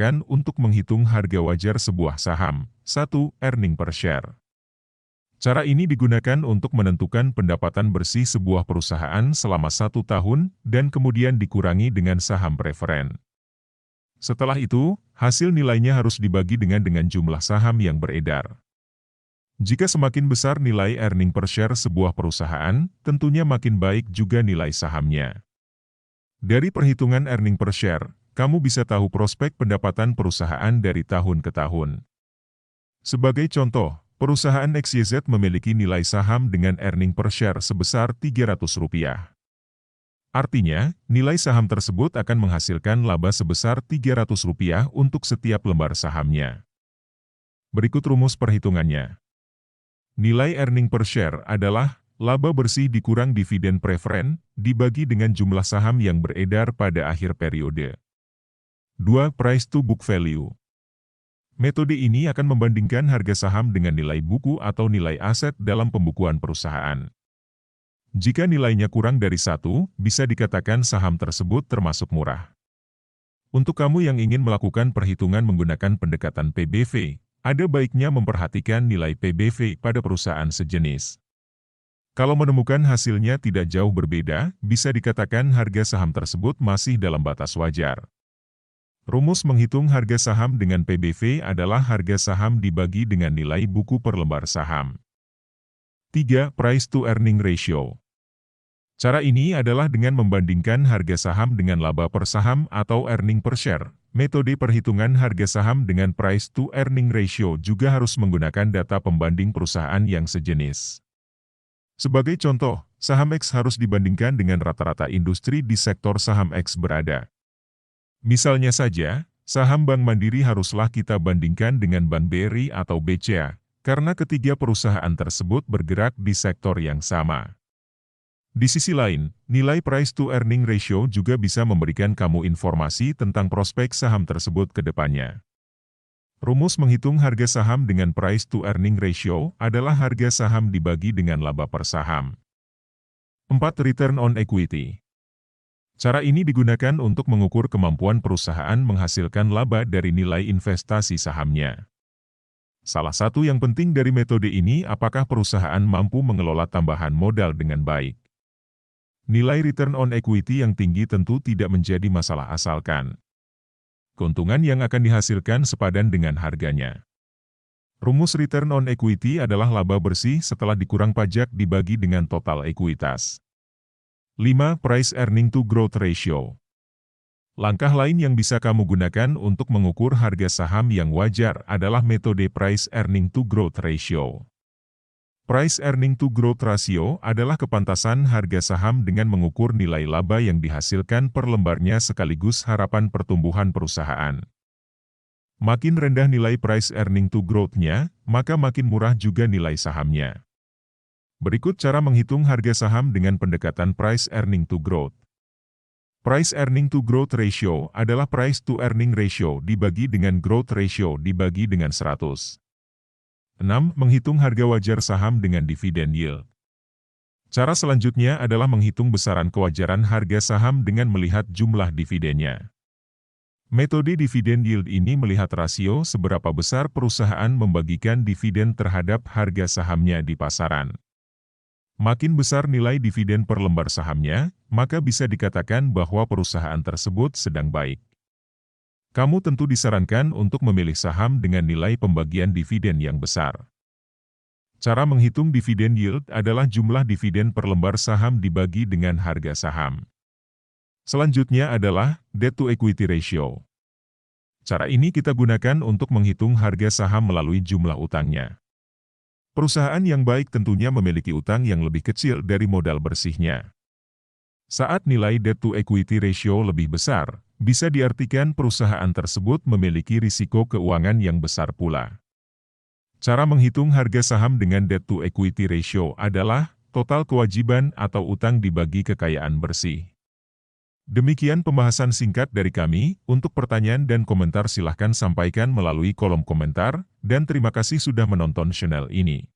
digunakan untuk menghitung harga wajar sebuah saham. 1. Earning per share. Cara ini digunakan untuk menentukan pendapatan bersih sebuah perusahaan selama 1 tahun dan kemudian dikurangi dengan saham preferen. Setelah itu, hasil nilainya harus dibagi dengan jumlah saham yang beredar. Jika semakin besar nilai earning per share sebuah perusahaan, tentunya makin baik juga nilai sahamnya. Dari perhitungan earning per share, kamu bisa tahu prospek pendapatan perusahaan dari tahun ke tahun. Sebagai contoh, perusahaan XYZ memiliki nilai saham dengan earning per share sebesar Rp300. Artinya, nilai saham tersebut akan menghasilkan laba sebesar Rp300 untuk setiap lembar sahamnya. Berikut rumus perhitungannya. Nilai earning per share adalah laba bersih dikurang dividen preferen, dibagi dengan jumlah saham yang beredar pada akhir periode. 2. Price to book value. Metode ini akan membandingkan harga saham dengan nilai buku atau nilai aset dalam pembukuan perusahaan. Jika nilainya kurang dari 1, bisa dikatakan saham tersebut termasuk murah. Untuk kamu yang ingin melakukan perhitungan menggunakan pendekatan PBV, ada baiknya memperhatikan nilai PBV pada perusahaan sejenis. Kalau menemukan hasilnya tidak jauh berbeda, bisa dikatakan harga saham tersebut masih dalam batas wajar. Rumus menghitung harga saham dengan PBV adalah harga saham dibagi dengan nilai buku per lembar saham. 3. Price to earning ratio. Cara ini adalah dengan membandingkan harga saham dengan laba per saham atau earning per share. Metode perhitungan harga saham dengan price to earning ratio juga harus menggunakan data pembanding perusahaan yang sejenis. Sebagai contoh, saham X harus dibandingkan dengan rata-rata industri di sektor saham X berada. Misalnya saja, saham Bank Mandiri haruslah kita bandingkan dengan Bank BRI atau BCA, karena ketiga perusahaan tersebut bergerak di sektor yang sama. Di sisi lain, nilai price to earning ratio juga bisa memberikan kamu informasi tentang prospek saham tersebut ke depannya. Rumus menghitung harga saham dengan price to earning ratio adalah harga saham dibagi dengan laba per saham. 4. Return on equity. Cara ini digunakan untuk mengukur kemampuan perusahaan menghasilkan laba dari nilai investasi sahamnya. Salah satu yang penting dari metode ini apakah perusahaan mampu mengelola tambahan modal dengan baik. Nilai return on equity yang tinggi tentu tidak menjadi masalah asalkan keuntungan yang akan dihasilkan sepadan dengan harganya. Rumus return on equity adalah laba bersih setelah dikurang pajak dibagi dengan total ekuitas. 5. Price earning to growth ratio. Langkah lain yang bisa kamu gunakan untuk mengukur harga saham yang wajar adalah metode price earning to growth ratio. Price earning to growth ratio adalah kepantasan harga saham dengan mengukur nilai laba yang dihasilkan per lembarnya sekaligus harapan pertumbuhan perusahaan. Makin rendah nilai price earning to growth-nya, maka makin murah juga nilai sahamnya. Berikut cara menghitung harga saham dengan pendekatan price earning to growth. Price earning to growth ratio adalah price to earning ratio dibagi dengan growth ratio dibagi dengan 100. 6. Menghitung harga wajar saham dengan dividen yield. Cara selanjutnya adalah menghitung besaran kewajaran harga saham dengan melihat jumlah dividennya. Metode dividen yield ini melihat rasio seberapa besar perusahaan membagikan dividen terhadap harga sahamnya di pasaran. Makin besar nilai dividen per lembar sahamnya, maka bisa dikatakan bahwa perusahaan tersebut sedang baik. Kamu tentu disarankan untuk memilih saham dengan nilai pembagian dividen yang besar. Cara menghitung dividen yield adalah jumlah dividen per lembar saham dibagi dengan harga saham. Selanjutnya adalah debt to equity ratio. Cara ini kita gunakan untuk menghitung harga saham melalui jumlah utangnya. Perusahaan yang baik tentunya memiliki utang yang lebih kecil dari modal bersihnya. Saat nilai debt to equity ratio lebih besar, bisa diartikan perusahaan tersebut memiliki risiko keuangan yang besar pula. Cara menghitung harga saham dengan debt to equity ratio adalah total kewajiban atau utang dibagi kekayaan bersih. Demikian pembahasan singkat dari kami. Untuk pertanyaan dan komentar silahkan sampaikan melalui kolom komentar, dan terima kasih sudah menonton channel ini.